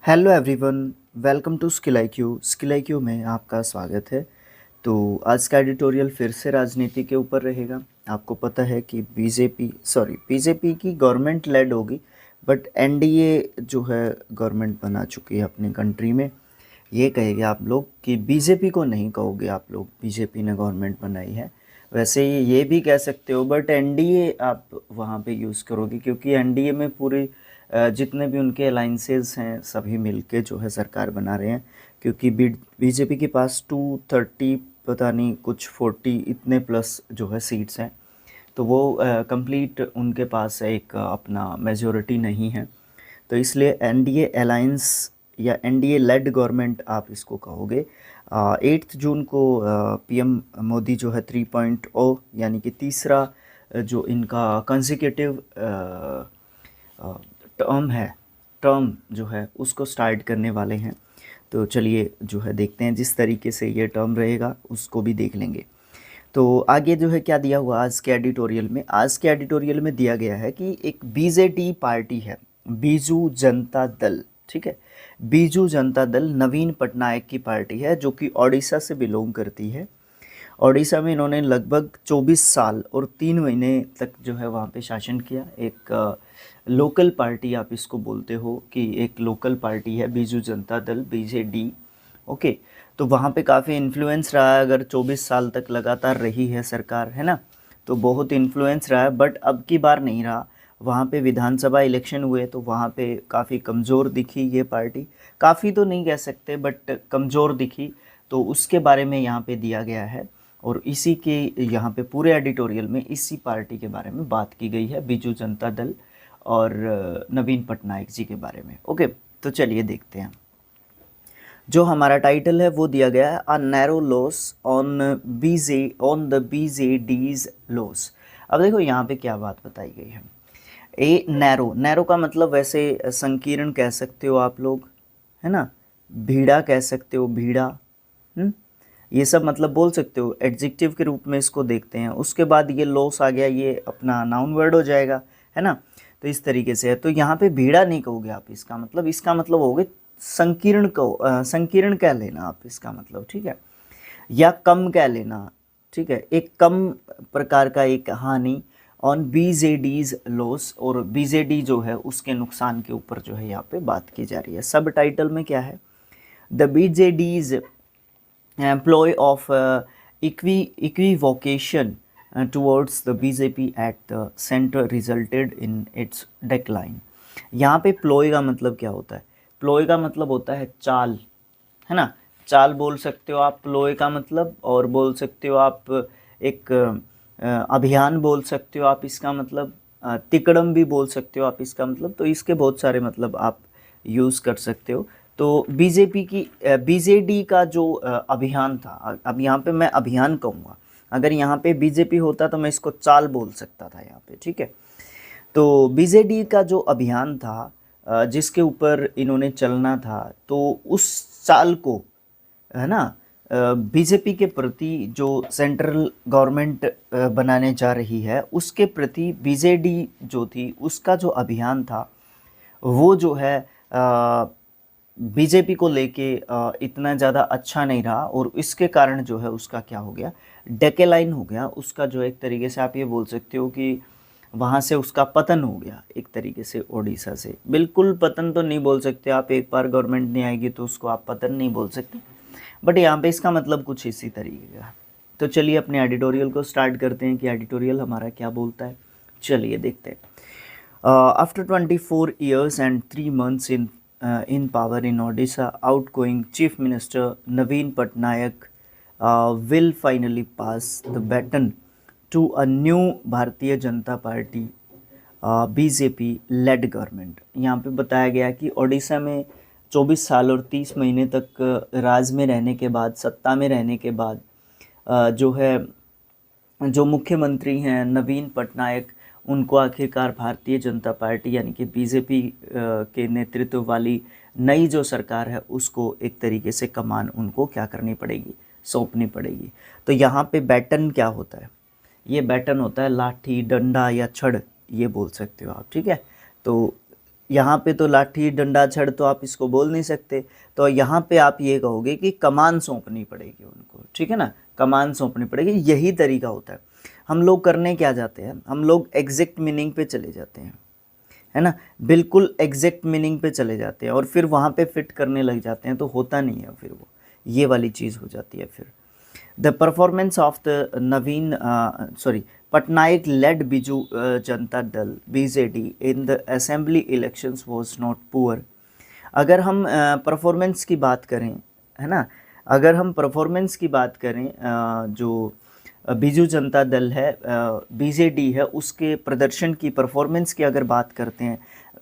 Hello everyone, welcome to Skill IQ. Skill IQ में आपका स्वागत है। तो आज का एडिटोरियल फिर से राजनीति के ऊपर रहेगा। आपको पता है कि बीजेपी की गवर्नमेंट लेड होगी, बट एनडीए जो है गवर्नमेंट बना चुकी है अपनी कंट्री में। ये कहेंगे आप लोग कि बीजेपी को नहीं कहोगे आप लोग, बीजेपी ने गवर्नमेंट बनाई है। वैसे ये भी कह सकते हो, बट एनडीए आप वहाँ पे यूज़ करोगे, क्योंकि एनडीए में पूरी जितने भी उनके अलाइंसेस हैं सभी मिलके जो है सरकार बना रहे हैं। क्योंकि बीजेपी के पास 230 पता नहीं कुछ 40 इतने प्लस जो है सीट्स हैं, तो वो कंप्लीट उनके पास एक अपना मेजॉरिटी नहीं है। तो इसलिए एनडीए अलायंस या एनडीए लेड गवर्नमेंट आप इसको कहोगे। 8 जून को पीएम मोदी जो है 3.0 यानी कि तीसरा जो इनका कंसेक्यूटिव टर्म जो है उसको स्टार्ट करने वाले हैं। तो चलिए जो है देखते हैं, जिस तरीके से ये टर्म रहेगा उसको भी देख लेंगे। तो आगे जो है क्या दिया हुआ आज के एडिटोरियल में दिया गया है कि एक बीजेडी पार्टी है, बीजू जनता दल। ठीक है, बीजू जनता दल नवीन पटनायक की पार्टी है, जो कि ओडिशा से बिलोंग करती है। ओडिशा में इन्होंने लगभग 24 साल और 3 महीने तक जो है वहाँ पे शासन किया। एक लोकल पार्टी आप इसको बोलते हो कि एक लोकल पार्टी है बीजू जनता दल, बीजेडी। ओके, तो वहाँ पे काफ़ी इन्फ्लुएंस रहा है। अगर 24 साल तक लगातार रही है सरकार, है ना, तो बहुत इन्फ्लुएंस रहा है। बट अब की बार नहीं रहा। वहाँ पे विधानसभा इलेक्शन हुए तो वहाँ पे काफ़ी कमज़ोर दिखी ये पार्टी। काफ़ी तो नहीं कह सकते, बट कमज़ोर दिखी। तो उसके बारे में यहाँ पे दिया गया है, और इसी के यहाँ पे पूरे एडिटोरियल में इसी पार्टी के बारे में बात की गई है, बीजू जनता दल और नवीन पटनायक जी के बारे में। ओके, तो चलिए देखते हैं। जो हमारा टाइटल है वो दिया गया है, a narrow loss on the BJD's loss. अब देखो यहाँ पे क्या बात बताई गई है। नैरो का मतलब वैसे संकीर्ण कह सकते हो आप लोग, है ना, भीड़ा कह सकते हो, भीड़ा। ये सब मतलब बोल सकते हो, एडजेक्टिव के रूप में इसको देखते हैं। उसके बाद ये लॉस आ गया, ये अपना नाउन वर्ड हो जाएगा, है ना। तो इस तरीके से है। तो यहाँ पे भीड़ा नहीं कहोगे आप, इसका मतलब होगे संकीर्ण कहो, संकीर्ण कह लेना आप इसका मतलब, ठीक है, या कम कह लेना, ठीक है, एक कम प्रकार का एक हानि ऑन बीजेडीज लॉस, और बीजेडी जो है उसके नुकसान के ऊपर जो है यहाँ पे बात की जा रही है। सब टाइटल में क्या है, the बीजेडीज employ of equivocation towards the BJP at the center resulted in its decline। यहाँ पे प्लोय का मतलब क्या होता है? प्लोय का मतलब होता है चाल, है ना। चाल बोल सकते हो आप प्लोय का मतलब, और बोल सकते हो आप एक अभियान बोल सकते हो आप इसका मतलब, तिकड़म भी बोल सकते हो आप इसका मतलब। तो इसके बहुत सारे मतलब आप यूज़ कर सकते हो। तो बीजेडी का जो अभियान था, अब यहाँ पे मैं अभियान कहूँगा। अगर यहाँ पे बीजेपी होता तो मैं इसको चाल बोल सकता था यहाँ पे, ठीक है। तो बीजेडी का जो अभियान था, जिसके ऊपर इन्होंने चलना था, तो उस चाल को, है ना, बीजेपी के प्रति जो सेंट्रल गवर्नमेंट बनाने जा रही है उसके प्रति बीजेडी जो थी उसका जो अभियान था वो जो है बीजेपी को लेके इतना ज़्यादा अच्छा नहीं रहा, और इसके कारण जो है उसका क्या हो गया, डेकेलाइन हो गया उसका। जो एक तरीके से आप ये बोल सकते हो कि वहाँ से उसका पतन हो गया एक तरीके से। ओडिशा से बिल्कुल पतन तो नहीं बोल सकते आप, एक बार गवर्नमेंट नहीं आएगी तो उसको आप पतन नहीं बोल सकते, बट यहाँ पे इसका मतलब कुछ इसी तरीके का। तो चलिए अपने एडिटोरियल को स्टार्ट करते हैं कि एडिटोरियल हमारा क्या बोलता है। चलिए देखते हैं। After 24 years and 3 months in power in Odisha, outgoing Chief Minister Naveen Patnaik will finally pass the baton to a new Bharatiya Janata party BJP lead government. यहाँ पे बताया गया कि ओडिशा में 24 साल और 30 महीने तक राज में रहने के बाद, सत्ता में रहने के बाद, जो है जो मुख्यमंत्री हैं नवीन पटनायक, उनको आखिरकार भारतीय जनता पार्टी यानी कि बीजेपी के नेतृत्व वाली नई जो सरकार है उसको एक तरीके से कमान उनको क्या करनी पड़ेगी, सौंपनी पड़ेगी। तो यहाँ पे बैटन क्या होता है, ये बैटन होता है लाठी, डंडा या छड़, ये बोल सकते हो आप, ठीक है। तो यहाँ पे तो लाठी डंडा छड़ तो आप इसको बोल नहीं सकते, तो यहाँ पे आप ये कहोगे कि कमान सौंपनी पड़ेगी उनको, ठीक है ना, कमान सौंपनी पड़ेगी। यही तरीका होता है। हम लोग करने क्या जाते हैं, हम लोग एग्जैक्ट मीनिंग पे चले जाते हैं, है ना, बिल्कुल एग्जैक्ट मीनिंग पे चले जाते हैं और फिर वहाँ पे फिट करने लग जाते हैं, तो होता नहीं है फिर वो, ये वाली चीज़ हो जाती है फिर। The performance of the Naveen Patnaik led Biju Janata Dal BJD in the assembly elections was not poor। अगर हम परफॉर्मेंस की बात करें, है ना, अगर हम परफॉर्मेंस की बात करें, जो बीजू जनता दल है, बीजेडी है, उसके प्रदर्शन की, परफॉर्मेंस की अगर बात करते हैं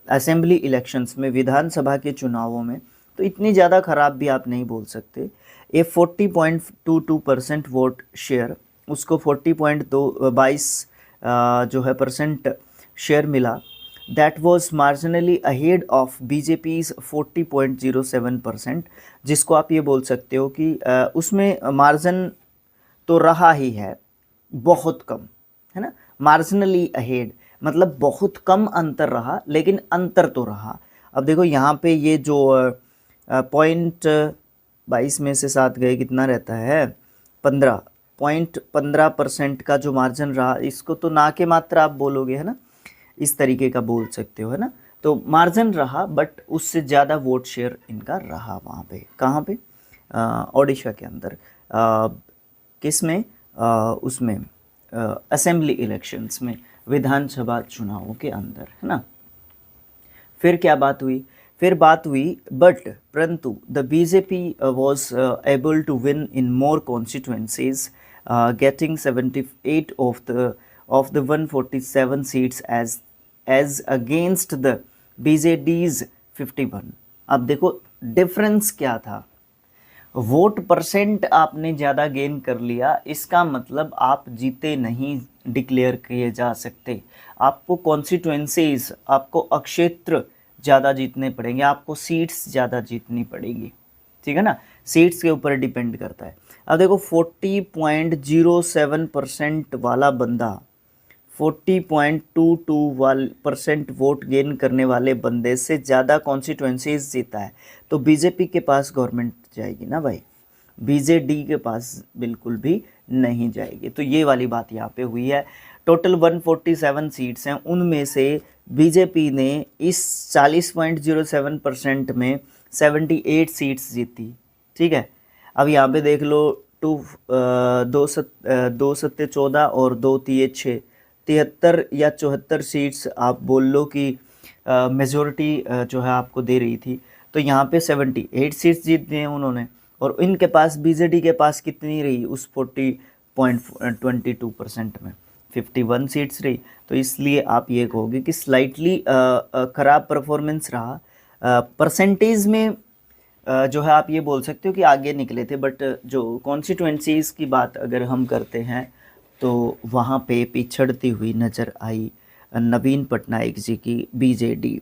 असेंबली इलेक्शंस में, विधानसभा के चुनावों में, तो इतनी ज़्यादा ख़राब भी आप नहीं बोल सकते। ये 40.22% वोट शेयर, उसको 40.22 जो है परसेंट शेयर मिला। That was marginally ahead of BJP's 40.07%, जिसको आप ये बोल सकते हो कि उसमें मार्जिन तो रहा ही है, बहुत कम, है ना, मार्जिनली अहेड मतलब बहुत कम अंतर रहा, लेकिन अंतर तो रहा। अब देखो यहाँ पे ये जो 0.22 में से 7 गए, कितना रहता है 15.15% का जो मार्जिन रहा, इसको तो ना के मात्रा आप बोलोगे, है ना, इस तरीके का बोल सकते हो, है ना। तो मार्जिन रहा, बट उससे ज़्यादा वोट शेयर इनका रहा वहाँ पे। कहाँ पे? ओडिशा के अंदर, किस में, उसमें असेंबली इलेक्शंस में, विधानसभा चुनावों के अंदर, है ना। फिर क्या बात हुई? फिर बात हुई बट परंतु the BJP was able to win in more constituencies, getting 78 of the 147 seats as against the BJD's 51। अब देखो डिफरेंस क्या था, वोट परसेंट आपने ज़्यादा गेन कर लिया, इसका मतलब आप जीते नहीं डिक्लेयर किए जा सकते। आपको कॉन्स्टिट्यूंसीज, आपको अक्षेत्र ज़्यादा जीतने पड़ेंगे, आपको सीट्स ज़्यादा जीतनी पड़ेगी, ठीक है ना, सीट्स के ऊपर डिपेंड करता है। अब देखो 40.07% वाला बंदा 40.22% वोट गेन करने वाले बंदे से ज़्यादा कॉन्स्टिट्यूंसीज जीता है, तो बीजेपी के पास गवर्नमेंट जाएगी ना भाई, बीजेडी के पास बिल्कुल भी नहीं जाएगी। तो ये वाली बात यहाँ पे हुई है। टोटल 147 सीट्स हैं, उनमें से बीजेपी ने इस 40.07% में 78 सीट्स जीती, ठीक है। अब यहाँ पे देख लो, 2 सत्ते 14 और 2 तिये 6, 73 या 74 सीट्स आप बोल लो कि मेजॉरिटी जो है आपको दे रही थी। तो यहाँ पे 78 सीट्स जीत गए उन्होंने, और इनके पास, बीजेडी के पास कितनी रही उस 40.22% में, 51 सीट्स रही। तो इसलिए आप ये कहोगे कि स्लाइटली ख़राब परफॉर्मेंस रहा। परसेंटेज में जो है आप ये बोल सकते हो कि आगे निकले थे, बट जो कॉन्स्टिट्यूंसीज़ की बात अगर हम करते हैं तो वहाँ पे पिछड़ती हुई नज़र आई नवीन पटनायक जी की BJD.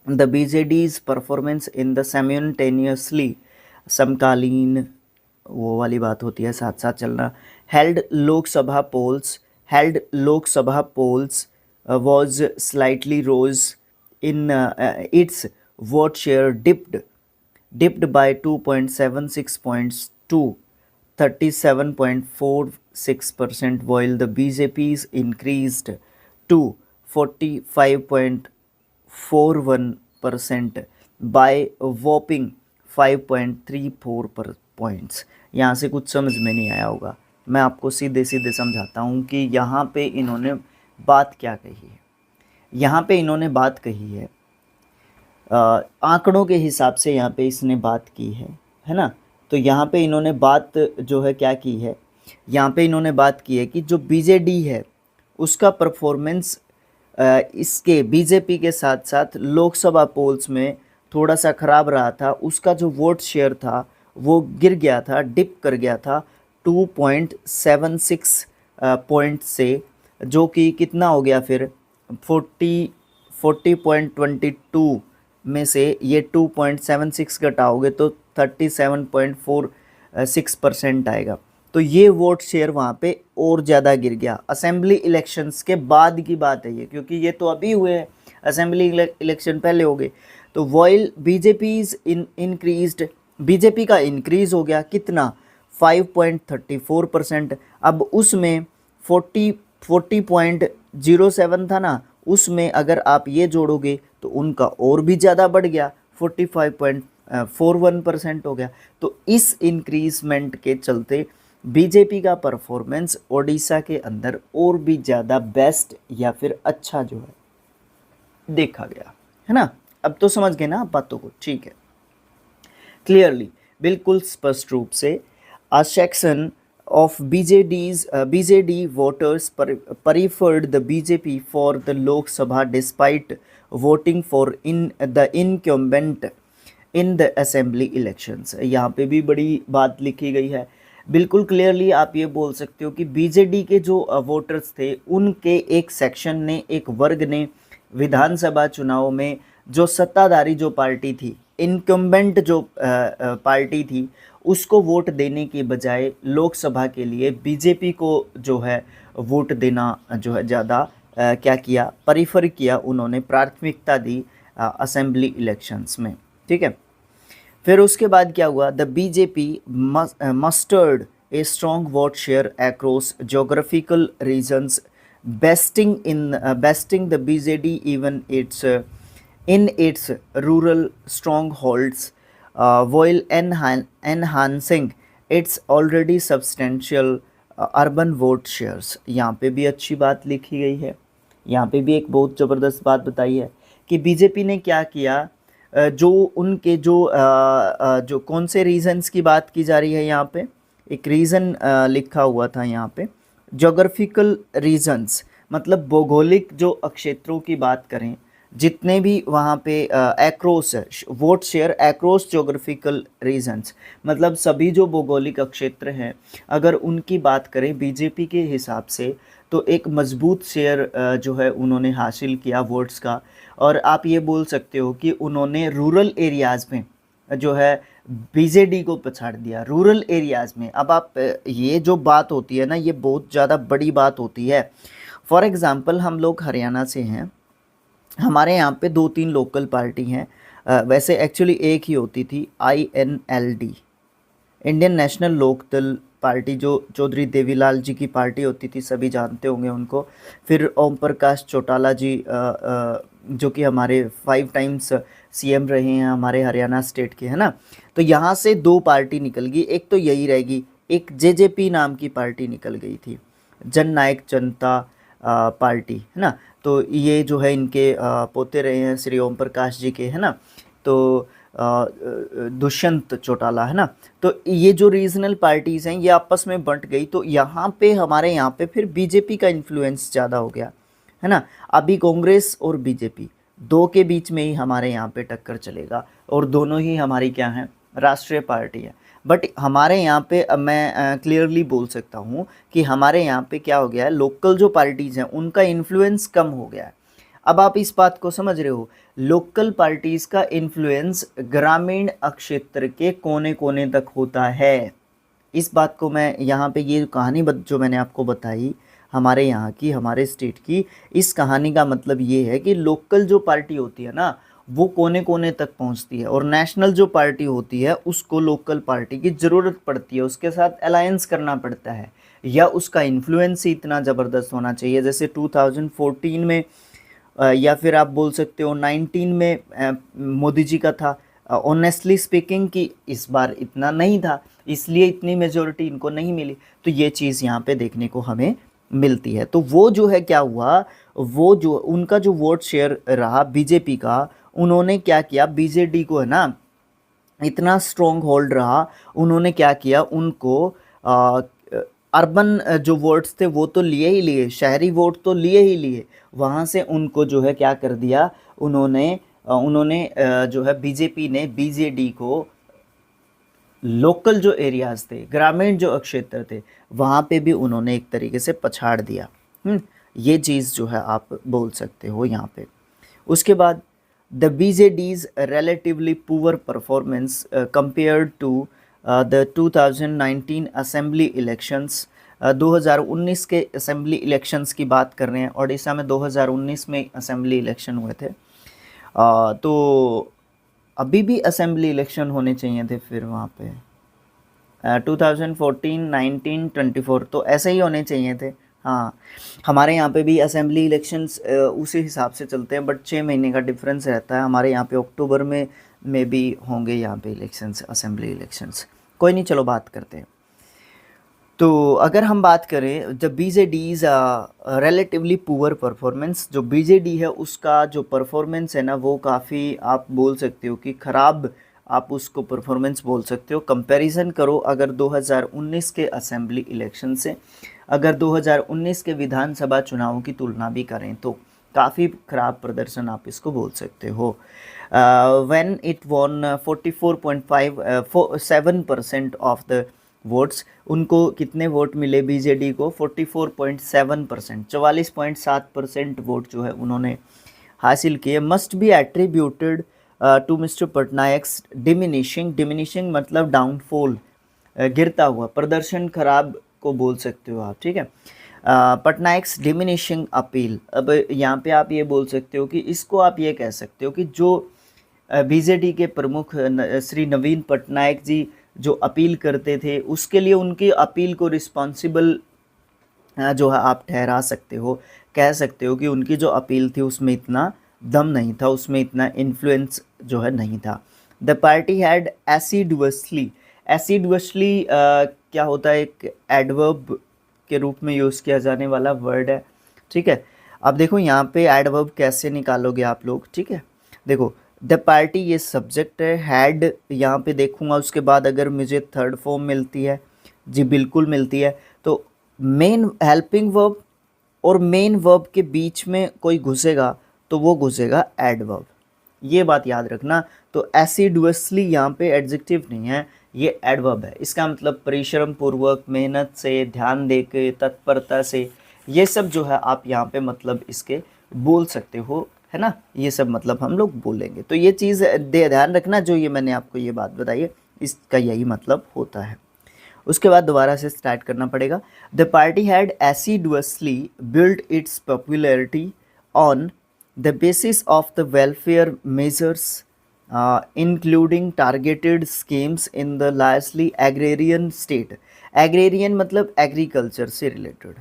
The BJD's performance in the simultaneously, समकालीन वो वाली बात होती है, साथ साथ चलना, held Lok Sabha polls was slightly rose in its vote share dipped by 2.76 points to 37.46%, while the BJP's increased to 45.41% by a whopping 5.34 points। यहाँ से कुछ समझ में नहीं आया होगा, मैं आपको सीधे सीधे समझाता हूँ कि यहाँ पे इन्होंने बात क्या कही है। यहाँ पे इन्होंने बात कही है, आंकड़ों के हिसाब से यहाँ पे इसने बात की है ना। तो यहाँ पे इन्होंने बात जो है क्या की है, यहाँ पे इन्होंने बात की है कि जो बीजेडी है उसका परफॉर्मेंस इसके बीजेपी के साथ साथ लोकसभा पोल्स में थोड़ा सा ख़राब रहा था। उसका जो वोट शेयर था वो गिर गया था, डिप कर गया था 2.76 पॉइंट से, जो कि कितना हो गया फिर 40.22 में से ये 2.76 घटाओगे तो 37.46% आएगा। तो ये वोट शेयर वहाँ पे और ज़्यादा गिर गया। असेंबली इलेक्शंस के बाद की बात है ये, क्योंकि ये तो अभी हुए हैं, असेंबली इलेक्शन पहले हो गए। तो वॉइल बीजेपीज इंक्रीज्ड, बीजेपी का इंक्रीज हो गया कितना 5.34%। अब उसमें 40.07 था ना, उसमें अगर आप ये जोड़ोगे तो उनका और भी ज़्यादा बढ़ गया 45.41% हो गया। तो इस इंक्रीजमेंट के चलते बीजेपी का परफॉर्मेंस ओडिशा के अंदर और भी ज़्यादा बेस्ट या फिर अच्छा जो है देखा गया, है ना। अब तो समझ गए ना आप बातों को, ठीक है। क्लियरली, बिल्कुल स्पष्ट रूप से a section of BJD voters preferred the BJP for the Lok Sabha despite voting for the incumbent in the assembly elections। यहाँ पे भी बड़ी बात लिखी गई है। बिल्कुल क्लियरली आप ये बोल सकते हो कि बीजेडी के जो वोटर्स थे उनके एक सेक्शन ने, एक वर्ग ने विधानसभा चुनाव में जो सत्ताधारी जो पार्टी थी, इनकम्बेंट जो पार्टी थी, उसको वोट देने के बजाय लोकसभा के लिए बीजेपी को जो है वोट देना जो है ज़्यादा क्या किया, प्रीफर किया, उन्होंने प्राथमिकता दी असेंबली इलेक्शंस में, ठीक है। फिर उसके बाद क्या हुआ, the BJP mustered a strong vote share across geographical regions besting the BJD even in its rural strongholds while enhancing its already substantial urban vote shares। यहाँ पे भी अच्छी बात लिखी गई है, यहाँ पे भी एक बहुत ज़बरदस्त बात बताई है कि बीजेपी ने क्या किया, जो उनके जो कौन से रीजन्स की बात की जा रही है, यहाँ पे एक रीज़न लिखा हुआ था यहाँ पे, जोग्राफिकल रीजन्स, मतलब भौगोलिक जो क्षेत्रों की बात करें, जितने भी वहाँ पे across vote share across geographical regions, मतलब सभी जो भौगोलिक क्षेत्र हैं, अगर उनकी बात करें बीजेपी के हिसाब से तो एक मजबूत शेयर जो है उन्होंने हासिल किया वोट्स का। और आप ये बोल सकते हो कि उन्होंने रूरल एरियाज़ में जो है बीजेडी को पछाड़ दिया, रूरल एरियाज़ में। अब आप ये जो बात होती है ना, ये बहुत ज़्यादा बड़ी बात होती है। फॉर एग्ज़ाम्पल हम लोग हरियाणा से हैं, हमारे यहाँ पे 2-3 लोकल पार्टी हैं, वैसे एक्चुअली एक ही होती थी, INLD, Indian National Lokdal party, जो चौधरी देवीलाल जी की पार्टी होती थी, सभी जानते होंगे उनको। फिर ओम प्रकाश चौटाला जी जो कि हमारे 5 टाइम्स CM रहे हैं हमारे हरियाणा स्टेट के, है ना। तो यहाँ से 2 पार्टी निकल गई, एक तो यही रहेगी, एक JJP नाम की पार्टी निकल गई थी, जन नायक जनता पार्टी, है ना। तो ये जो है इनके पोते रहे हैं श्री ओम प्रकाश जी के, है ना। तो दुष्यंत चौटाला, है ना। तो ये जो रीजनल पार्टीज़ हैं ये आपस में बंट गई, तो यहाँ पे हमारे यहाँ पे फिर बीजेपी का इन्फ्लुएंस ज़्यादा हो गया, है ना। अभी कांग्रेस और बीजेपी दो के बीच में ही हमारे यहाँ पे टक्कर चलेगा, और दोनों ही हमारी क्या हैं, राष्ट्रीय पार्टी है। बट हमारे यहाँ पे मैं क्लियरली बोल सकता हूँ कि हमारे यहाँ पे क्या हो गया है, लोकल जो पार्टीज़ हैं उनका इन्फ्लुएंस कम हो गया है। अब आप इस बात को समझ रहे हो, लोकल पार्टीज़ का इन्फ्लुएंस ग्रामीण क्षेत्र के कोने कोने तक होता है। इस बात को मैं यहाँ पे, ये कहानी जो मैंने आपको बताई हमारे यहाँ की, हमारे स्टेट की, इस कहानी का मतलब ये है कि लोकल जो पार्टी होती है ना, वो कोने कोने तक पहुंचती है, और नेशनल जो पार्टी होती है उसको लोकल पार्टी की ज़रूरत पड़ती है, उसके साथ अलायंस करना पड़ता है, या उसका इन्फ्लुएंस ही इतना ज़बरदस्त होना चाहिए। जैसे 2014 में या फिर आप बोल सकते हो 19 में मोदी जी का था। ऑनेस्टली स्पीकिंग कि इस बार इतना नहीं था, इसलिए इतनी मेजॉरिटी इनको नहीं मिली। तो ये चीज़ यहाँ पे देखने को हमें मिलती है। तो वो जो है क्या हुआ, वो जो उनका जो वोट शेयर रहा बीजेपी का, उन्होंने क्या किया, बीजेडी को, है ना, इतना स्ट्रॉन्ग होल्ड रहा, उन्होंने क्या किया, उनको अर्बन जो वोट्स थे वो तो लिए ही लिए, शहरी वोट तो लिए ही लिए, वहाँ से उनको जो है क्या कर दिया, उन्होंने जो है बीजेपी ने बीजेडी को लोकल जो एरियाज़ थे, ग्रामीण जो क्षेत्र थे, वहाँ पे भी उन्होंने एक तरीके से पछाड़ दिया। ये चीज़ जो है आप बोल सकते हो यहाँ पे। उसके बाद the BJD's relatively poor performance compared to the 2019 assembly elections 2019 के असेंबली इलेक्शंस की बात कर रहे हैं। ओडिशा में 2019 में असेंबली इलेक्शन हुए थे। तो अभी भी असेंबली इलेक्शन होने चाहिए थे फिर वहाँ पे 2014, 19, 24 तो ऐसे ही होने चाहिए थे। हाँ, हमारे यहाँ पे भी असेंबली इलेक्शंस उसी हिसाब से चलते हैं, बट 6 महीने का डिफरेंस रहता है। हमारे यहाँ पे अक्टूबर में भी होंगे यहाँ पे इलेक्शंस, असेंबली इलेक्शंस। कोई नहीं, चलो बात करते हैं। तो अगर हम बात करें द बीजेडीज रिलेटिवली पुअर परफॉर्मेंस, जो बीजेडी है उसका जो परफॉर्मेंस है ना वो काफ़ी, आप बोल सकते हो कि ख़राब, आप उसको परफॉर्मेंस बोल सकते हो। कंपैरिजन करो अगर 2019 के असेंबली इलेक्शन से, अगर 2019 के विधानसभा चुनावों की तुलना भी करें तो काफ़ी ख़राब प्रदर्शन आप इसको बोल सकते हो। When it won 44.57% of the votes, उनको कितने वोट मिले बीजेडी को? 44.7%, 44.7% वोट जो है उन्होंने हासिल किए। Must be attributed to mister Patnaik's diminishing मतलब डाउनफॉल, गिरता हुआ प्रदर्शन, खराब को बोल सकते हो आप, ठीक है। पटनायक्स डिमिनिशिंग अपील, अब यहाँ पे आप ये बोल सकते हो कि इसको आप ये कह सकते हो कि जो बीजेडी के प्रमुख श्री नवीन पटनायक जी जो अपील करते थे उसके लिए उनकी अपील को रिस्पॉन्सिबल जो है आप ठहरा सकते हो, कह सकते हो कि उनकी जो अपील थी उसमें इतना दम नहीं था, उसमें इतना इन्फ्लुएंस जो है नहीं था। द पार्टी हैड एसिडुअसली, एसिडुअसली क्या होता है? एक एडवर्ब के रूप में यूज़ किया जाने वाला वर्ड है, ठीक है। अब देखो यहाँ पे एडवर्ब कैसे निकालोगे आप लोग, ठीक है। देखो द पार्टी ये सब्जेक्ट है, हैड यहाँ पे देखूंगा, उसके बाद अगर मुझे थर्ड फॉर्म मिलती है, जी बिल्कुल मिलती है, तो मेन हेल्पिंग वर्ब और मेन वर्ब के बीच में कोई घुसेगा तो वो घुसेगा एडवर्ब, ये बात याद रखना। तो एसिडुअसली यहाँ पे एडजेक्टिव नहीं है, ये एडवर्ब है। इसका मतलब परिश्रम पूर्वक, मेहनत से, ध्यान देके, तत्परता से, ये सब जो है आप यहाँ पे मतलब इसके बोल सकते हो, है ना। ये सब मतलब हम लोग बोलेंगे, तो ये चीज़ ध्यान रखना, जो ये मैंने आपको ये बात बताई है इसका यही मतलब होता है। उसके बाद दोबारा से स्टार्ट करना पड़ेगा। The party had assiduously build its popularity on the basis of the welfare measures including targeted schemes in the largely agrarian state. Agrarian मतलब एग्रीकल्चर से रिलेटेड,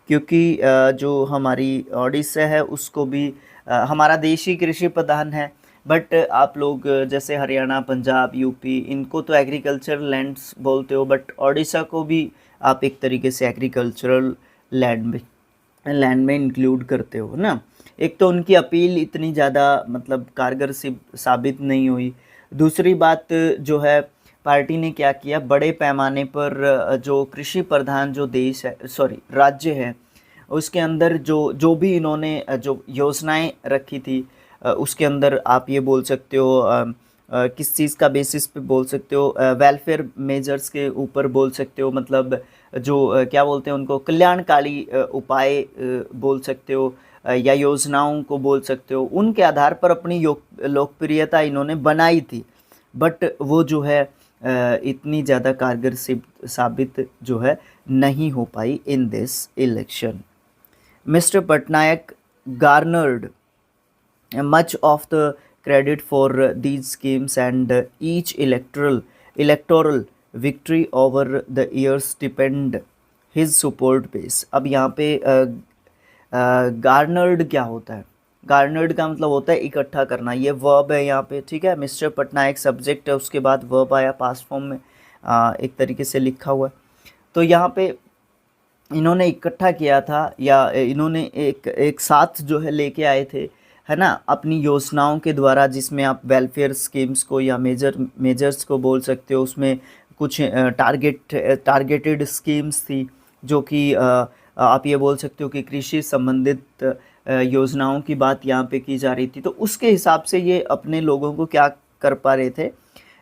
क्योंकि जो हमारी ओडिशा है उसको भी हमारा देश ही कृषि प्रधान है, बट आप लोग जैसे हरियाणा, पंजाब, यूपी, इनको तो एग्रीकल्चरल लैंड्स बोलते हो, बट ओडिशा को भी आप एक तरीके से एग्रीकल्चरल लैंड में इंक्लूड करते हो ना। एक तो उनकी अपील इतनी ज़्यादा मतलब कारगर साबित नहीं हुई। दूसरी बात जो है, पार्टी ने क्या किया, बड़े पैमाने पर जो कृषि प्रधान जो देश है, सॉरी राज्य है, उसके अंदर जो भी इन्होंने जो योजनाएं रखी थी उसके अंदर आप ये बोल सकते हो किस चीज़ का बेसिस पे बोल सकते हो, वेलफेयर मेजर्स के ऊपर बोल सकते हो, मतलब जो क्या बोलते हैं उनको, कल्याणकारी उपाय बोल सकते हो, या योजनाओं को बोल सकते हो। उनके आधार पर अपनी लोकप्रियता इन्होंने बनाई थी, बट वो जो है इतनी ज़्यादा कारगर साबित जो है नहीं हो पाई in this election. Mister Patnaik garnered much of the credit for these schemes and each electoral victory over the years depend his support base। अब यहाँ पे गार्नर्ड क्या होता है? गार्नर्ड का मतलब होता है इकट्ठा करना, ये वर्ब है यहाँ पे, ठीक है। मिस्टर पटनायक सब्जेक्ट है, उसके बाद वर्ब आया पास्ट फॉर्म में, एक तरीके से लिखा हुआ है। तो यहाँ पे इन्होंने इकट्ठा किया था, या इन्होंने एक साथ जो है लेके आए थे, है ना, अपनी योजनाओं के द्वारा, जिसमें आप वेलफेयर स्कीम्स को या मेजर्स को बोल सकते हो। उसमें कुछ टारगेटेड स्कीम्स थी जो कि आप ये बोल सकते हो कि कृषि संबंधित योजनाओं की बात यहाँ पे की जा रही थी। तो उसके हिसाब से ये अपने लोगों को क्या कर पा रहे थे,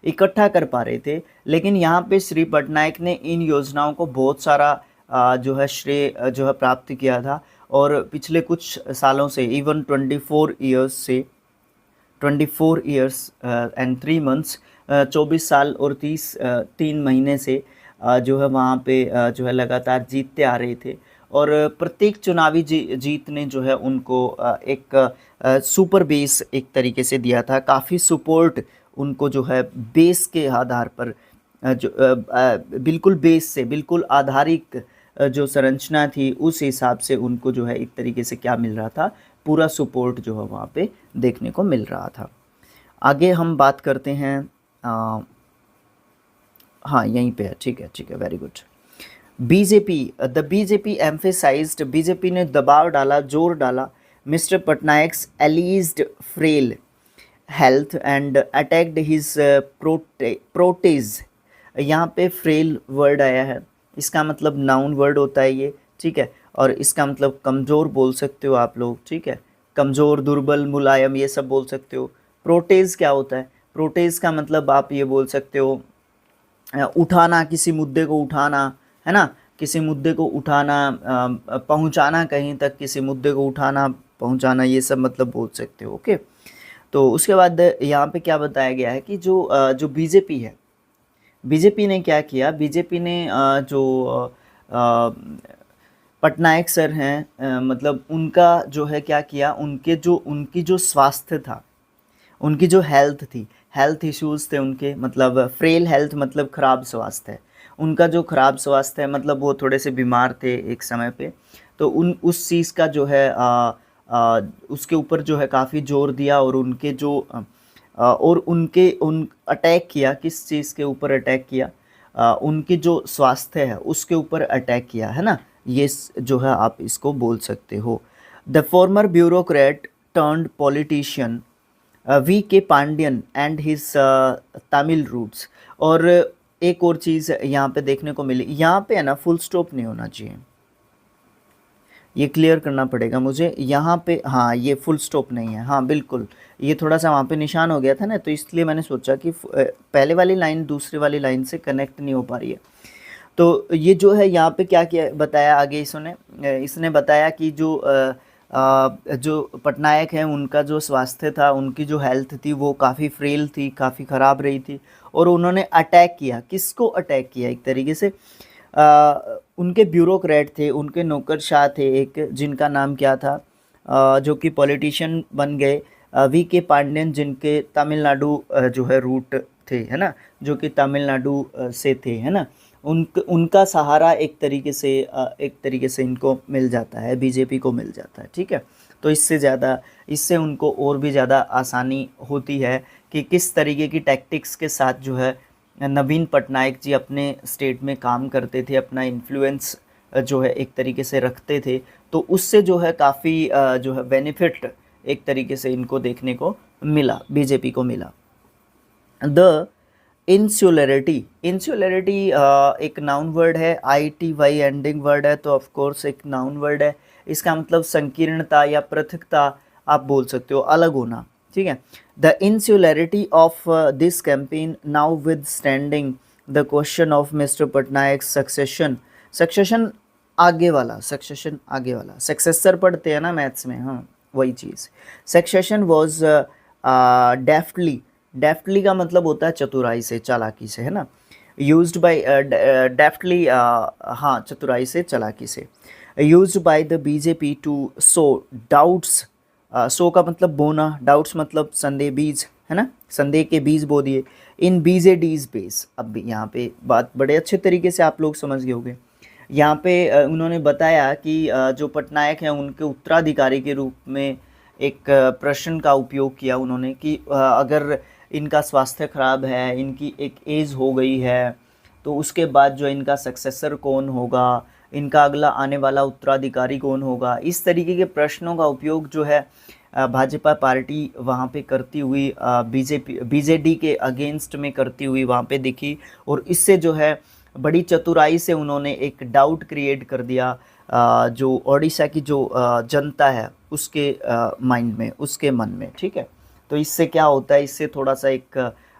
इकट्ठा कर पा रहे थे। लेकिन यहाँ पे श्री पटनायक ने इन योजनाओं को बहुत सारा जो है श्रेय जो है प्राप्त किया था, और पिछले कुछ सालों से इवन 24 इयर्स एंड 3 मंथ्स 24 साल और 3 महीने से जो है वहाँ पे जो है लगातार जीतते आ रहे थे, और प्रत्येक चुनावी जीत ने जो है उनको एक सुपर बेस एक तरीके से दिया था, काफ़ी सपोर्ट उनको जो है बेस के आधार पर बिल्कुल बेस से बिल्कुल आधारिक जो संरचना थी उस हिसाब से उनको जो है एक तरीके से क्या मिल रहा था, पूरा सपोर्ट जो है वहाँ पे देखने को मिल रहा था। आगे हम बात करते हैं, हाँ यहीं पे है, ठीक है ठीक है, very good. BJP, the BJP emphasised, BJP ने दबाव डाला, जोर डाला mister Patnaik's alleged frail health and attacked his protege. यहाँ पे फ्रेल वर्ड आया है, इसका मतलब नाउन वर्ड होता है ये, ठीक है, और इसका मतलब कमज़ोर बोल सकते हो आप लोग, ठीक है, कमज़ोर, दुर्बल, मुलायम, ये सब बोल सकते हो। प्रोटेज क्या होता है? प्रोटेज का मतलब आप ये बोल सकते हो उठाना, किसी मुद्दे को उठाना, है ना, किसी मुद्दे को उठाना, पहुंचाना कहीं तक, किसी मुद्दे को उठाना पहुंचाना, ये सब मतलब बोल सकते हो। ओके, तो उसके बाद यहाँ पे क्या बताया गया है कि जो बीजेपी है, बीजेपी ने क्या किया, बीजेपी ने जो पटनायक सर हैं, मतलब उनका जो है क्या किया, उनकी जो स्वास्थ्य था, उनकी जो हेल्थ थी, हेल्थ इश्यूज़ थे उनके, मतलब फ्रेल हेल्थ मतलब ख़राब स्वास्थ्य है, उनका जो ख़राब स्वास्थ्य है मतलब वो थोड़े से बीमार थे एक समय पे, तो उस चीज़ का जो है उसके ऊपर जो है काफ़ी जोर दिया, और उनके जो और उन अटैक किया, किस चीज़ के ऊपर अटैक किया, उनकी जो स्वास्थ्य है उसके ऊपर अटैक किया, है ना, ये जो है आप इसको बोल सकते हो। The former bureaucrat turned politician V K Pandian and his Tamil roots. और एक और चीज़ यहाँ पे देखने को मिली, यहाँ पे है ना फुल स्टॉप नहीं होना चाहिए, ये क्लियर करना पड़ेगा मुझे यहाँ पे, हाँ ये फुल स्टॉप नहीं है, हाँ बिल्कुल, ये थोड़ा सा वहाँ पे निशान हो गया था ना, तो इसलिए मैंने सोचा कि पहले वाली लाइन दूसरी वाली लाइन से कनेक्ट नहीं हो पा रही है। तो ये जो है यहाँ पे क्या किया बताया आगे इसने बताया कि जो पटनायक हैं उनका जो स्वास्थ्य था, उनकी जो हेल्थ थी वो काफ़ी फ्रेल थी, काफ़ी ख़राब रही थी, और उन्होंने अटैक किया, किसको अटैक किया, एक तरीके से उनके ब्यूरोक्रेट थे, उनके नौकरशाह थे एक, जिनका नाम क्या था, जो कि पॉलिटिशियन बन गए, वी के पांडियन, जिनके तमिलनाडु जो है रूट थे, है ना, जो कि तमिलनाडु से थे, है ना, उनका सहारा एक तरीके से इनको मिल जाता है, बीजेपी को मिल जाता है, ठीक है। तो इससे उनको और भी ज़्यादा आसानी होती है कि किस तरीके की टैक्टिक्स के साथ जो है नवीन पटनायक जी अपने स्टेट में काम करते थे, अपना इन्फ्लुएंस जो है एक तरीके से रखते थे, तो उससे जो है काफ़ी जो है बेनिफिट एक तरीके से इनको देखने को मिला, बीजेपी को मिला। द इंसुलरिटी, इंसुलरिटी एक नाउन वर्ड है, ITY एंडिंग वर्ड है, तो ऑफ कोर्स एक नाउन वर्ड है, इसका मतलब संकीर्णता या पृथकता आप बोल सकते हो, अलग होना, ठीक है। The insularity of this campaign now with standing the question of mister Patnaik succession आगे वाला, सक्सेसर पढ़ते हैं ना मैथ्स में, हाँ वही चीज़, सक्सेशन वॉज डेफ्टली का मतलब होता है चतुराई से, चालाकी से, है ना, यूज्ड बाय डेफ्टली, हाँ चतुराई से, चालाकी से, used by the BJP to sow doubts, sow का मतलब बोना, डाउट्स मतलब संदेह बीज, है ना, संदेह के बीज बो दिए, इन BJD's बेस। अब भी यहाँ पे बात बड़े अच्छे तरीके से आप लोग समझ गए होंगे, यहाँ पे उन्होंने बताया कि जो पटनायक हैं उनके उत्तराधिकारी के रूप में एक प्रश्न का उपयोग किया उन्होंने कि अगर इनका स्वास्थ्य खराब है, इनकी एक एज हो गई है, तो उसके बाद जो इनका सक्सेसर कौन होगा, इनका अगला आने वाला उत्तराधिकारी कौन होगा, इस तरीके के प्रश्नों का उपयोग जो है भाजपा पार्टी वहाँ पे करती हुई BJD के अगेंस्ट में करती हुई वहाँ पे दिखी, और इससे जो है बड़ी चतुराई से उन्होंने एक डाउट क्रिएट कर दिया जो ओडिशा की जो जनता है उसके माइंड में, उसके मन में, ठीक है। तो इससे क्या होता है, इससे थोड़ा सा एक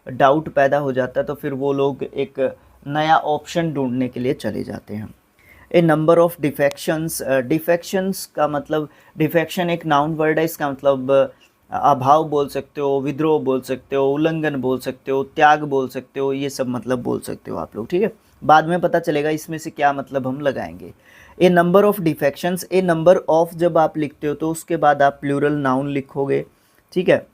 डाउट पैदा हो जाता है, तो फिर वो लोग एक नया ऑप्शन ढूंढने के लिए चले जाते हैं। ए नंबर ऑफ डिफेक्शंस का मतलब, डिफेक्शन एक नाउन वर्ड है, इसका मतलब अभाव बोल सकते हो, विद्रोह बोल सकते हो, उल्लंघन बोल सकते हो, त्याग बोल सकते हो, ये सब मतलब बोल सकते हो आप लोग, ठीक है। बाद में पता चलेगा इसमें से क्या मतलब हम लगाएंगे। A number of defections, a number of जब आप लिखते हो तो उसके बाद आप प्लूरल नाउन लिखोगे, ठीक है।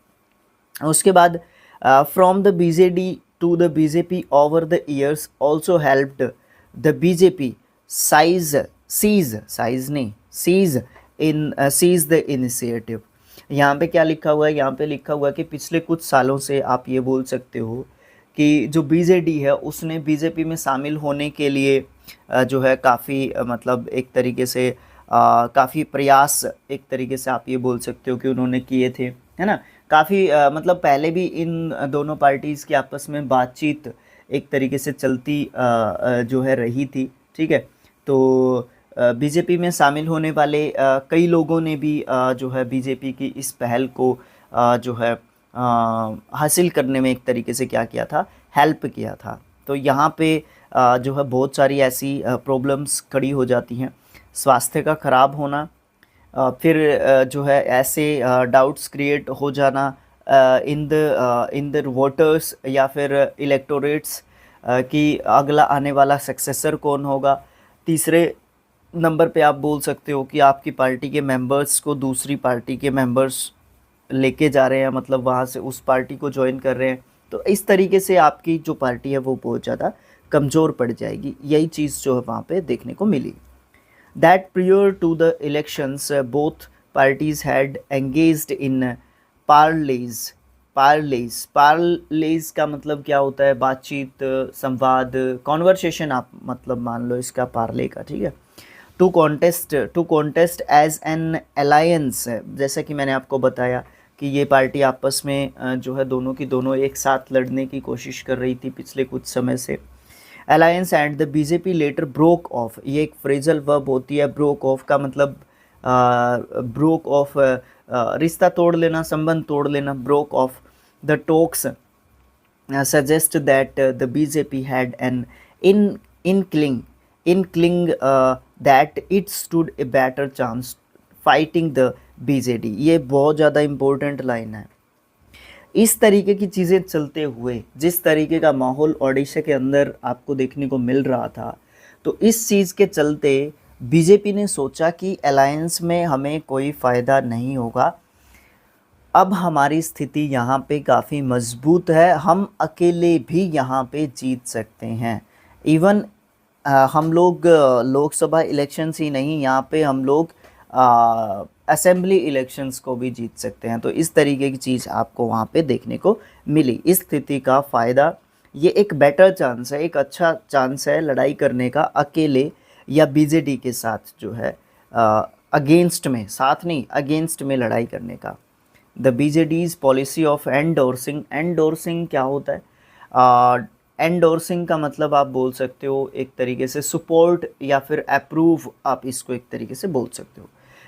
उसके बाद from the BJD to the BJP over the years also helped the BJP seize the initiative. यहाँ पे क्या लिखा हुआ है, यहाँ पे लिखा हुआ है कि पिछले कुछ सालों से आप ये बोल सकते हो कि जो बीजेडी है उसने बीजेपी में शामिल होने के लिए जो है काफ़ी मतलब एक तरीके से काफ़ी प्रयास, एक तरीके से आप ये बोल सकते हो कि उन्होंने किए थे, है ना। काफ़ी मतलब पहले भी इन दोनों पार्टीज़ की आपस में बातचीत एक तरीके से चलती जो है रही थी, ठीक है। तो बीजेपी में शामिल होने वाले कई लोगों ने भी जो है बीजेपी की इस पहल को जो है हासिल करने में एक तरीके से क्या किया था, हेल्प किया था। तो यहाँ पे जो है बहुत सारी ऐसी प्रॉब्लम्स खड़ी हो जाती हैं, स्वास्थ्य का ख़राब होना, फिर जो है ऐसे डाउट्स क्रिएट हो जाना इन द वोटर्स या फिर इलेक्टोरेट्स कि अगला आने वाला सक्सेसर कौन होगा। तीसरे नंबर पे आप बोल सकते हो कि आपकी पार्टी के मेंबर्स को दूसरी पार्टी के मेंबर्स लेके जा रहे हैं, मतलब वहाँ से उस पार्टी को ज्वाइन कर रहे हैं। तो इस तरीके से आपकी जो पार्टी है वो बहुत ज़्यादा कमज़ोर पड़ जाएगी। यही चीज़ जो है वहाँ पे देखने को मिली। That prior to the elections both parties had engaged in parleys का मतलब क्या होता है, बातचीत, संवाद, कॉन्वर्सेशन आप मतलब मान लो इसका पार्ले का, ठीक है। To contest as an alliance, जैसा कि मैंने आपको बताया कि ये पार्टी आपस में जो है दोनों की दोनों एक साथ लड़ने की कोशिश कर रही थी पिछले कुछ समय से। Alliance and the BJP later broke off, ये एक फ्रेजल वर्ब होती है। ब्रोक ऑफ का मतलब ब्रोक ऑफ रिश्ता तोड़ लेना, संबंध तोड़ लेना, broke of the talks suggest that the BJP had an inkling that it stood a better chance fighting the BJD। ये बहुत ज़्यादा इम्पोर्टेंट लाइन है। इस तरीके की चीज़ें चलते हुए जिस तरीके का माहौल ओडिशा के अंदर आपको देखने को मिल रहा था, तो इस चीज़ के चलते बीजेपी ने सोचा कि अलायंस में हमें कोई फ़ायदा नहीं होगा, अब हमारी स्थिति यहाँ पे काफ़ी मजबूत है, हम अकेले भी यहाँ पे जीत सकते हैं। इवन हम लोग लोकसभा इलेक्शंस ही नहीं, यहाँ पे हम लोग असेंबली इलेक्शंस को भी जीत सकते हैं। तो इस तरीके की चीज़ आपको वहाँ पे देखने को मिली। इस स्थिति का फ़ायदा, ये एक बेटर चांस है, एक अच्छा चांस है लड़ाई करने का अकेले या बीजेडी के साथ जो है अगेंस्ट में, साथ नहीं अगेंस्ट में लड़ाई करने का। द बीजेडीज़ पॉलिसी ऑफ एंडोर्सिंग क्या होता है? एंडोर्सिंग का मतलब आप बोल सकते हो एक तरीके से सपोर्ट या फिर अप्रूव, आप इसको एक तरीके से बोल सकते हो।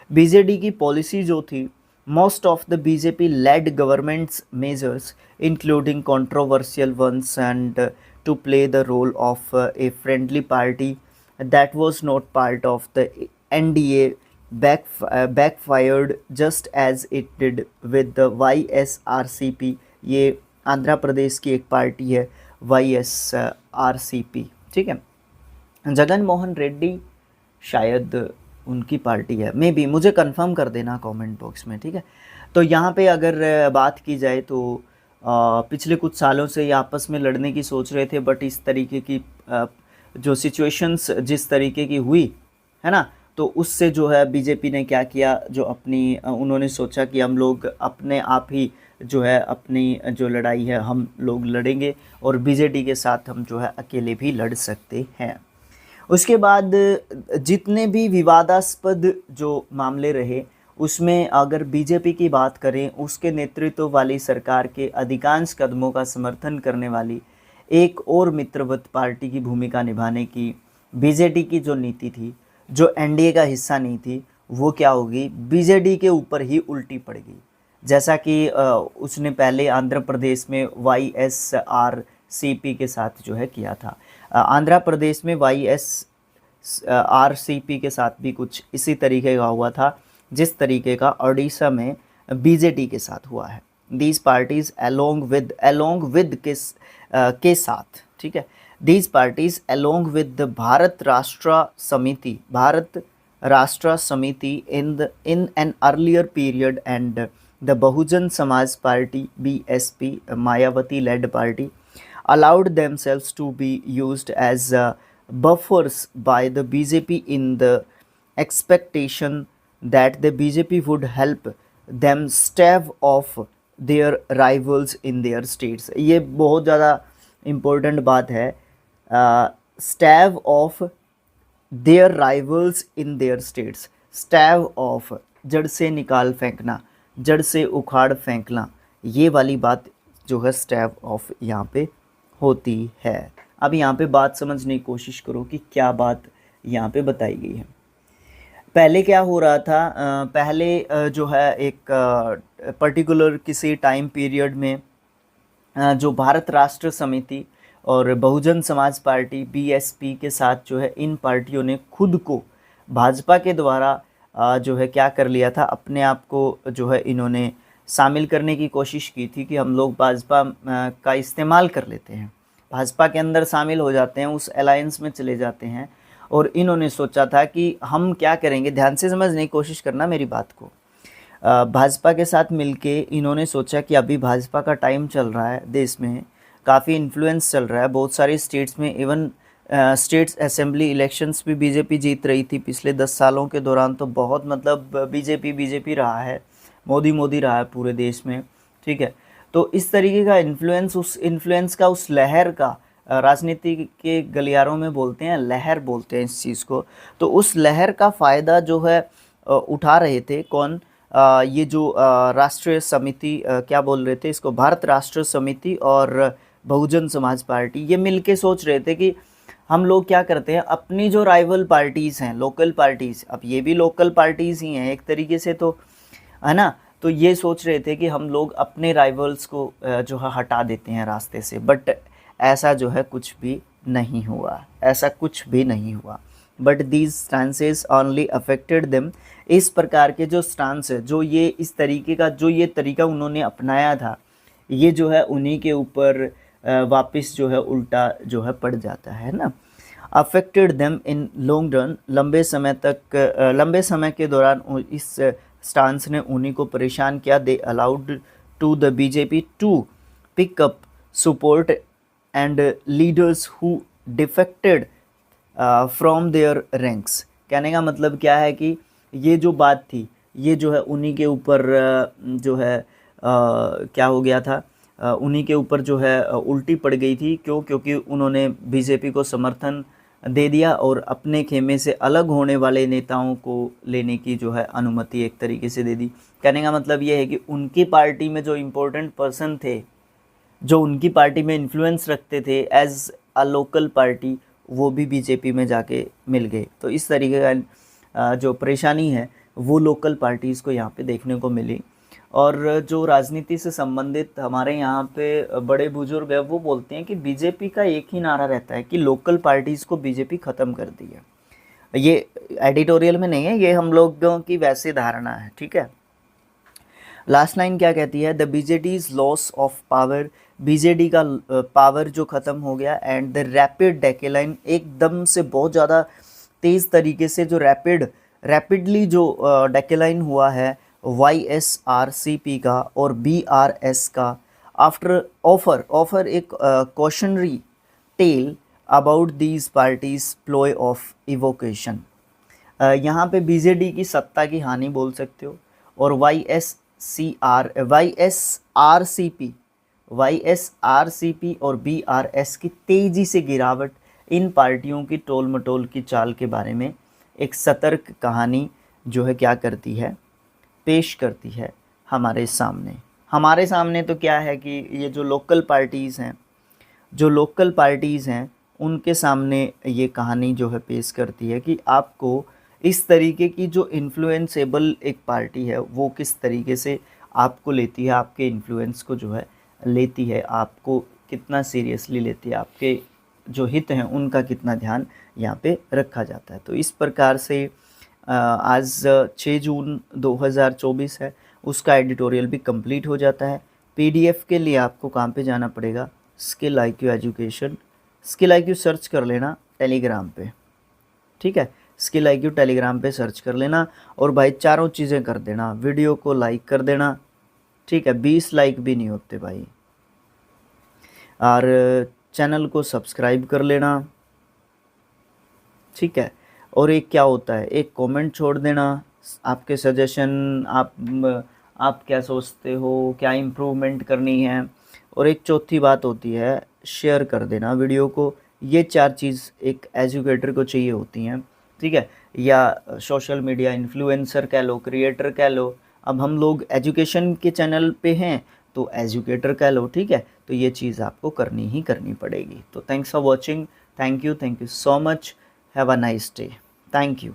बीजेडी की पॉलिसी जो थी, most of the BJP led governments measures including controversial ones and to play the role of a friendly party that was not part of the NDA backfired just as it did with the YSRCP। ये आंध्र प्रदेश की एक party है YSRCP, ठीक है। जगन मोहन रेड्डी शायद उनकी party है, may be, मुझे कंफर्म कर देना कमेंट बॉक्स में, ठीक है। तो यहाँ पे अगर बात की जाए तो पिछले कुछ सालों से ये आपस में लड़ने की सोच रहे थे, बट इस तरीके की जो सिचुएशंस जिस तरीके की हुई है ना, तो उससे जो है बीजेपी ने क्या किया, जो अपनी उन्होंने सोचा कि हम लोग अपने आप ही जो है अपनी जो लड़ाई है हम लोग लड़ेंगे और बीजेडी के साथ हम जो है अकेले भी लड़ सकते हैं। उसके बाद जितने भी विवादास्पद जो मामले रहे उसमें अगर बीजेपी की बात करें, उसके नेतृत्व वाली सरकार के अधिकांश कदमों का समर्थन करने वाली एक और मित्रवत पार्टी की भूमिका निभाने की बीजेडी की जो नीति थी, जो एनडीए का हिस्सा नहीं थी, वो क्या होगी, बीजेडी के ऊपर ही उल्टी पड़ेगी। जैसा कि उसने पहले आंध्र प्रदेश में YSRCP के साथ जो है किया था। आंध्र प्रदेश में YSRCP के साथ भी कुछ इसी तरीके का हुआ था जिस तरीके का ओडिशा में बीजेडी के साथ हुआ है। दीज पार्टीज अलोंग विद के साथ, ठीक है। These parties, along with the Bharat Rashtra Samiti in an earlier period, and the Bahujan Samaj Party (BSP), Mayawati-led party, allowed themselves to be used as buffers by the BJP in the expectation that the BJP would help them stave off their rivals in their states. ये बहुत ज़्यादा important बात है, stave off their rivals in their states. Stave off, जड़ से निकाल फेंकना, जड़ से उखाड़ फेंकना, ये वाली बात जो है स्टैव ऑफ यहाँ पे होती है। अब यहाँ पे बात समझने की कोशिश करो कि क्या बात यहाँ पे बताई गई है। पहले क्या हो रहा था, पहले जो है एक पर्टिकुलर किसी टाइम पीरियड में जो भारत राष्ट्र समिति और बहुजन समाज पार्टी बीएसपी के साथ जो है इन पार्टियों ने खुद को भाजपा के द्वारा जो है क्या कर लिया था, अपने आप को जो है इन्होंने शामिल करने की कोशिश की थी कि हम लोग भाजपा का इस्तेमाल कर लेते हैं, भाजपा के अंदर शामिल हो जाते हैं, उस अलायंस में चले जाते हैं। और इन्होंने सोचा था कि हम क्या करेंगे, ध्यान से समझने की कोशिश करना मेरी बात को। भाजपा के साथ मिलके इन्होंने सोचा कि अभी भाजपा का टाइम चल रहा है, देश में काफ़ी इन्फ्लुएंस चल रहा है, बहुत सारी स्टेट्स में इवन स्टेट्स असेंबली इलेक्शंस भी बीजेपी जीत रही थी पिछले 10 सालों के दौरान। तो बहुत मतलब बीजेपी रहा है, मोदी रहा है पूरे देश में, ठीक है। तो इस तरीके का इन्फ्लुएंस, उस इन्फ्लुएंस का, उस लहर का, राजनीति के गलियारों में बोलते हैं लहर, बोलते हैं इस चीज़ को। तो उस लहर का फ़ायदा जो है उठा रहे थे कौन, ये जो राष्ट्रीय समिति, क्या बोल रहे थे इसको, भारत राष्ट्र समिति और बहुजन समाज पार्टी, ये मिलके सोच रहे थे कि हम लोग क्या करते हैं, अपनी जो राइवल पार्टीज़ हैं, लोकल पार्टीज़, अब ये भी लोकल पार्टीज़ ही हैं एक तरीके से, तो है ना। तो ये सोच रहे थे कि हम लोग अपने राइवल्स को जो है हटा देते हैं रास्ते से, बट ऐसा जो है कुछ भी नहीं हुआ, ऐसा कुछ भी नहीं हुआ। But these stances only affected them. इस प्रकार के जो स्टांस है, जो ये इस तरीके का जो ये तरीका उन्होंने अपनाया था, ये जो है उन्हीं के ऊपर वापस जो है उल्टा जो है पड़ जाता है ना। Affected them in long run, लंबे समय तक, लंबे समय के दौरान इस स्टांस ने उन्हीं को परेशान किया। They allowed to the BJP to pick up support and leaders who defected from their ranks. कहने का मतलब क्या है कि ये जो बात थी, ये जो है उन्हीं के ऊपर जो है क्या हो गया था, उन्हीं के ऊपर जो है उल्टी पड़ गई थी। क्यों? क्योंकि उन्होंने बीजेपी को समर्थन दे दिया और अपने खेमे से अलग होने वाले नेताओं को लेने की जो है अनुमति एक तरीके से दे दी। कहने का मतलब ये है कि उनकी पार्टी में जो इम्पोर्टेंट पर्सन थे, जो उनकी पार्टी में इन्फ्लुएंस रखते थे एज अ लोकल पार्टी, वो भी बीजेपी में जाके मिल गए। तो इस तरीके का जो परेशानी है वो लोकल पार्टीज़ को यहाँ पे देखने को मिली। और जो राजनीति से संबंधित हमारे यहाँ पे बड़े बुजुर्ग हैं, वो बोलते हैं कि बीजेपी का एक ही नारा रहता है कि लोकल पार्टीज़ को बीजेपी ख़त्म कर दी है। ये एडिटोरियल में नहीं है, ये हम लोगों की वैसे धारणा है, ठीक है। लास्ट लाइन क्या कहती है, the BJD's loss of power, BJD का पावर जो ख़त्म हो गया, एंड द रैपिड डेक्लाइन, एकदम से बहुत ज़्यादा तेज़ तरीके से जो रैपिडली जो डेक्लाइन हुआ है YSRCP का और BRS का, आफ्टर ऑफर एक cautionary tale about these parties ploy of evocation. यहाँ पे बीजेडी की सत्ता की हानि बोल सकते हो, और YSRCP और BRS की तेज़ी से गिरावट, इन पार्टियों की टोल मटोल की चाल के बारे में एक सतर्क कहानी जो है क्या करती है, पेश करती है हमारे सामने। तो क्या है कि ये जो लोकल पार्टीज़ हैं उनके सामने ये कहानी जो है पेश करती है कि आपको इस तरीके की जो इन्फ्लुएंसेबल एक पार्टी है वो किस तरीके से आपको लेती है, आपके इन्फ्लुएंस को जो है लेती है, आपको कितना सीरियसली लेती है, आपके जो हित हैं उनका कितना ध्यान यहाँ पे रखा जाता है। तो इस प्रकार से आज 6 जून 2024 है, उसका एडिटोरियल भी कंप्लीट हो जाता है। PDF के लिए आपको कहाँ पे जाना पड़ेगा, skill IQ education skill IQ search कर लेना टेलीग्राम पे, ठीक है, स्किल IQ टेलीग्राम पे सर्च कर लेना। और भाई चारों चीज़ें कर देना, वीडियो को लाइक कर देना, ठीक है, 20 लाइक भी नहीं होते भाई, और चैनल को सब्सक्राइब कर लेना, ठीक है। और एक क्या होता है, एक कमेंट छोड़ देना, आपके सजेशन, आप क्या सोचते हो, क्या इम्प्रूवमेंट करनी है। और एक चौथी बात होती है, शेयर कर देना वीडियो को। ये 4 चीज़ एक एजुकेटर को चाहिए होती हैं, ठीक है, या सोशल मीडिया इन्फ्लुएंसर कह लो, क्रिएटर कह लो। अब हम लोग एजुकेशन के चैनल पे हैं तो एजुकेटर कह लो, ठीक है। तो ये चीज़ आपको करनी ही करनी पड़ेगी। तो thanks for watching, thank you so much, have a nice day, thank you.